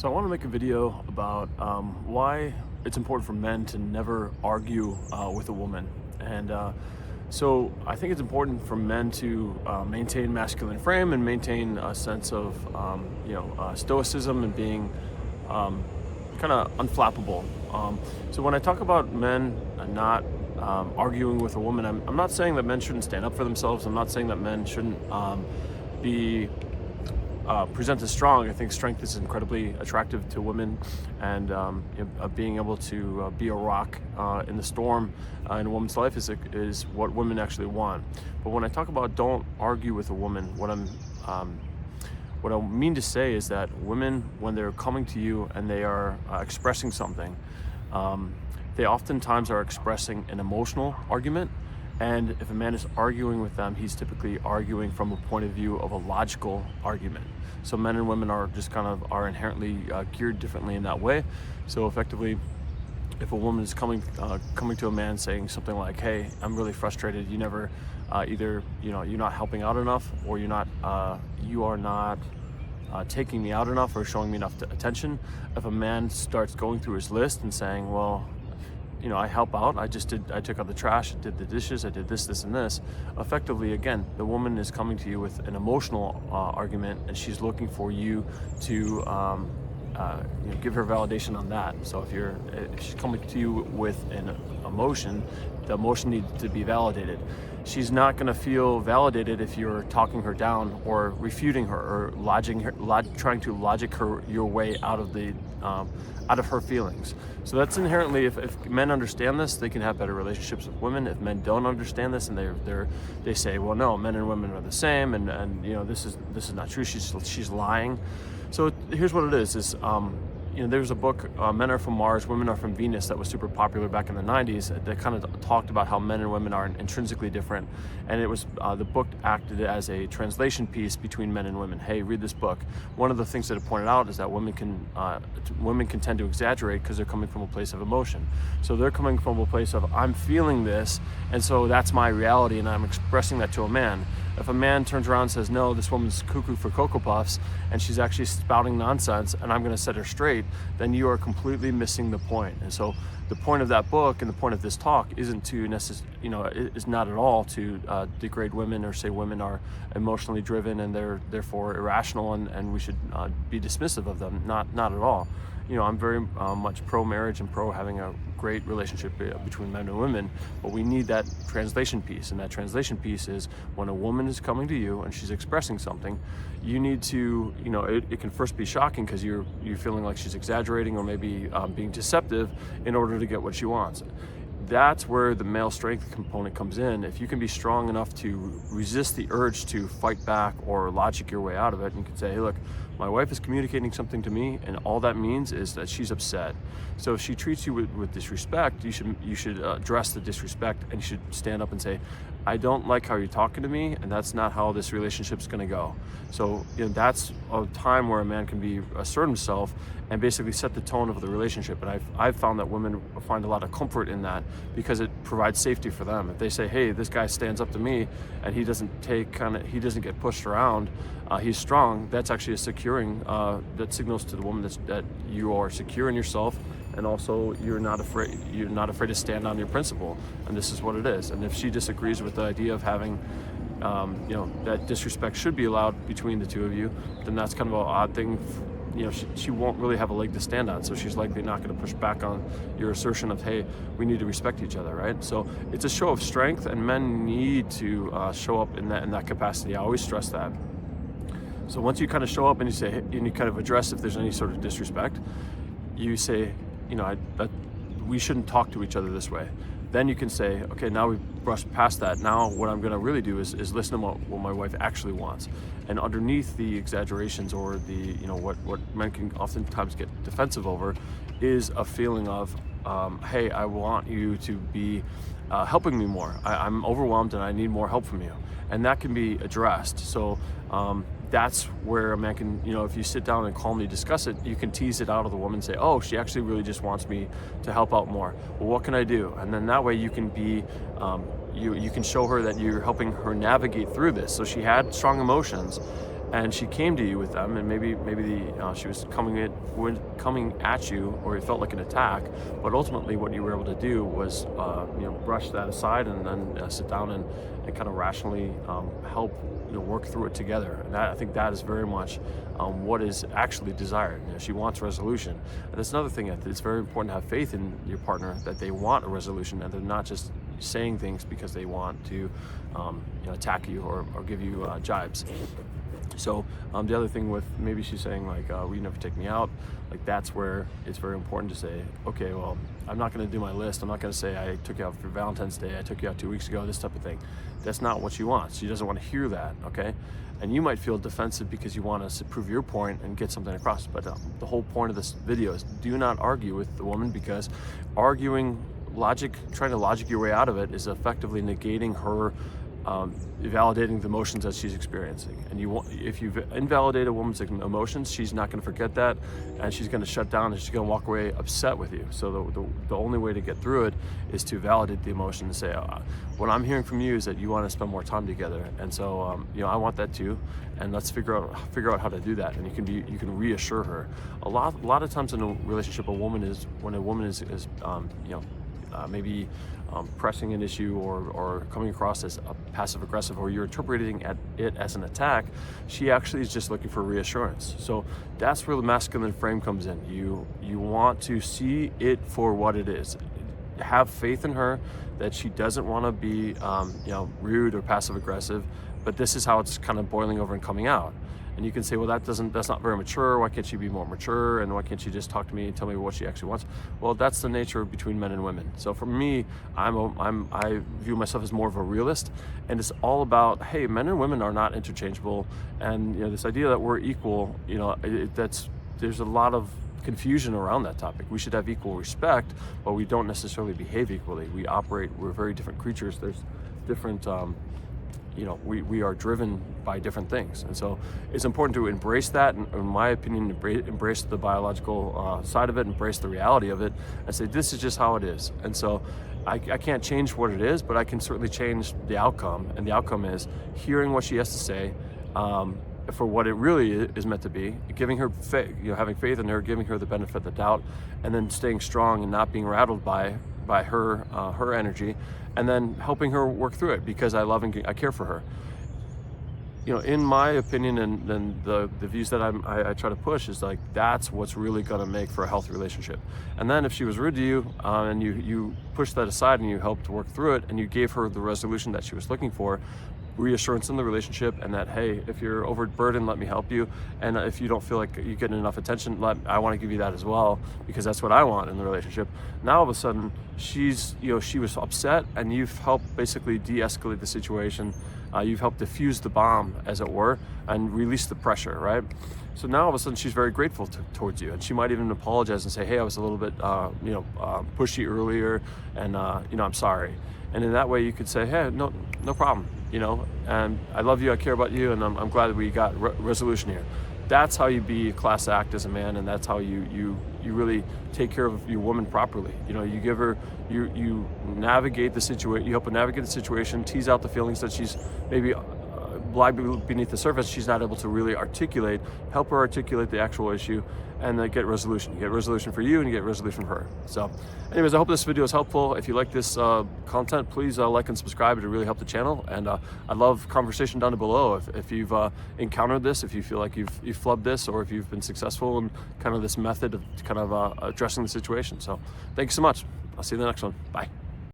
So I want to make a video about why it's important for men to never argue with a woman. And I think it's important for men to maintain masculine frame and maintain a sense of stoicism and being kind of unflappable. So when I talk about men not arguing with a woman, I'm not saying that men shouldn't stand up for themselves. I'm not saying that men shouldn't be present as strong. I think strength is incredibly attractive to women, and being able to be a rock in the storm in a woman's life is what women actually want. But when I talk about don't argue with a woman, what I mean to say is that women, when they're coming to you and they are expressing something, they oftentimes are expressing an emotional argument. And if a man is arguing with them, he's typically arguing from a point of view of a logical argument. So men and women are just are inherently geared differently in that way. So effectively, if a woman is coming to a man saying something like, "Hey, I'm really frustrated. You never either you're not helping out enough, or you are not taking me out enough or showing me enough attention." If a man starts going through his list and saying, "Well, I help out. I took out the trash, I did the dishes, I did this, and this." Effectively, again, the woman is coming to you with an emotional argument, and she's looking for you to give her validation on that. So if she's coming to you with an emotion, the emotion needs to be validated. She's not going to feel validated if you're talking her down or refuting her or trying to logic your way out of her feelings. So that's inherently, if men understand this, they can have better relationships with women. If men don't understand this and they say, "Well, no, men and women are the same, and this is not true. She's lying." So here's what it is. There's a book, Men Are From Mars, Women Are From Venus, that was super popular back in the 90s that kind of talked about how men and women are intrinsically different. And it was the book acted as a translation piece between men and women. Hey, read this book. One of the things that it pointed out is that women can tend to exaggerate because they're coming from a place of emotion. So they're coming from a place of, "I'm feeling this, and so that's my reality, and I'm expressing that to a man." If a man turns around and says, "No, this woman's cuckoo for Cocoa Puffs, and she's actually spouting nonsense, and I'm going to set her straight," then you are completely missing the point. And so the point of that book and the point of this talk isn't to is not at all to degrade women or say women are emotionally driven and they're therefore irrational and we should be dismissive of them. Not at all. I'm very much pro-marriage and pro having a great relationship between men and women, but we need that translation piece. And that translation piece is when a woman is coming to you and she's expressing something, you need to, it can first be shocking because you're feeling like she's exaggerating or maybe being deceptive in order to get what she wants. That's where the male strength component comes in. If you can be strong enough to resist the urge to fight back or logic your way out of it, and you can say, "Hey, look, my wife is communicating something to me, and all that means is that she's upset. So if she treats you with disrespect, you should address the disrespect, and you should stand up and say, 'I don't like how you're talking to me, and that's not how this relationship's going to go.'" So that's a time where a man can assert himself and basically set the tone of the relationship. And I've found that women find a lot of comfort in that because it provides safety for them. If they say, "Hey, this guy stands up to me and he doesn't get pushed around, he's strong," that's actually a securing, that signals to the woman that you are secure in yourself, and also you're not afraid to stand on your principle, and this is what it is. And if she disagrees with the idea of having that disrespect should be allowed between the two of you, then that's kind of an odd thing. She won't really have a leg to stand on, so she's likely not going to push back on your assertion of, "Hey, we need to respect each other," right? So it's a show of strength, and men need to show up in that capacity. I always stress that. So once you kind of show up and you say, and you kind of address if there's any sort of disrespect, you say, we shouldn't talk to each other this way. Then you can say, "Okay, now we've brushed past that. Now what I'm going to really do is listen to what my wife actually wants." And underneath the exaggerations or the what men can oftentimes get defensive over is a feeling of, "Hey, I want you to be helping me more. I'm overwhelmed and I need more help from you." And that can be addressed. So that's where a man can, if you sit down and calmly discuss it, you can tease it out of the woman and say, "Oh, she actually really just wants me to help out more. Well, what can I do?" And then that way you can be, you can show her that you're helping her navigate through this. So she had strong emotions, and she came to you with them, and maybe she was coming at you, or it felt like an attack, but ultimately what you were able to do was brush that aside, and then sit down and kind of rationally help work through it together. And I think that is very much what is actually desired. She wants resolution, and that's another thing. It's very important to have faith in your partner, that they want a resolution, and they're not just saying things because they want to attack you or give you jibes. So the other thing with, maybe she's saying like, well, you never take me out, like that's where it's very important to say, okay, well, I'm not going to do my list. I'm not going to say I took you out for Valentine's Day, I took you out 2 weeks ago, this type of thing. That's not what she wants. She doesn't want to hear that, okay? And you might feel defensive because you want to prove your point and get something across. But the whole point of this video is, do not argue with the woman, because arguing trying to logic your way out of it is effectively negating her validating the emotions that she's experiencing. And if you invalidate a woman's emotions, she's not going to forget that, and she's going to shut down, and she's going to walk away upset with you. So the only way to get through it is to validate the emotion and say, what I'm hearing from you is that you want to spend more time together, and so I want that too, and let's figure out how to do that. And you can reassure her. A lot of times in a relationship, when a woman is maybe pressing an issue or coming across as passive aggressive, or you're interpreting it as an attack, she actually is just looking for reassurance. So that's where the masculine frame comes in. You want to see it for what it is. Have faith in her that she doesn't want to be rude or passive aggressive, but this is how it's kind of boiling over and coming out. And you can say, well, that's not very mature. Why can't she be more mature? And why can't she just talk to me and tell me what she actually wants? Well, that's the nature between men and women. So for me, I view myself as more of a realist, and it's all about, hey, men and women are not interchangeable. And this idea that we're equal, there's a lot of confusion around that topic. We should have equal respect, but we don't necessarily behave equally. We're very different creatures. There's different we are driven by different things, and so it's important to embrace that, and in my opinion, embrace the biological side of it, embrace the reality of it, and say, this is just how it is. And so I can't change what it is, but I can certainly change the outcome, and the outcome is hearing what she has to say for what it really is meant to be, giving her faith, having faith in her, giving her the benefit of the doubt, and then staying strong and not being rattled by her energy, and then helping her work through it, because I love and I care for her. In my opinion, and the views that I try to push is like, that's what's really going to make for a healthy relationship. And then if she was rude to you, and you pushed that aside and you helped work through it, and you gave her the resolution that she was looking for, reassurance in the relationship, and that, hey, if you're overburdened, let me help you, and if you don't feel like you get enough attention, I want to give you that as well, because that's what I want in the relationship. Now all of a sudden she was upset, and you've helped basically de-escalate the situation. You've helped diffuse the bomb, as it were, and release the pressure, right? So now all of a sudden she's very grateful towards you, and she might even apologize and say, hey, I was a little bit pushy earlier, and I'm sorry. And in that way you could say, hey, no problem, and I love you, I care about you, and I'm glad that we got resolution here. That's how you be a class act as a man, and that's how you really take care of your woman properly. You give her, you navigate the situation, you help her navigate the situation, tease out the feelings that she's maybe lie beneath the surface, she's not able to really articulate. Help her articulate the actual issue, and then get resolution. You get resolution for you, and you get resolution for her. So anyways, I hope this video is helpful. If you like this content, please like and subscribe. It really help the channel, and I love conversation down below. If you've encountered this, if you feel like you've flubbed this, or if you've been successful in kind of this method of kind of addressing the situation. So thank you so much. I'll see you in the next one. Bye.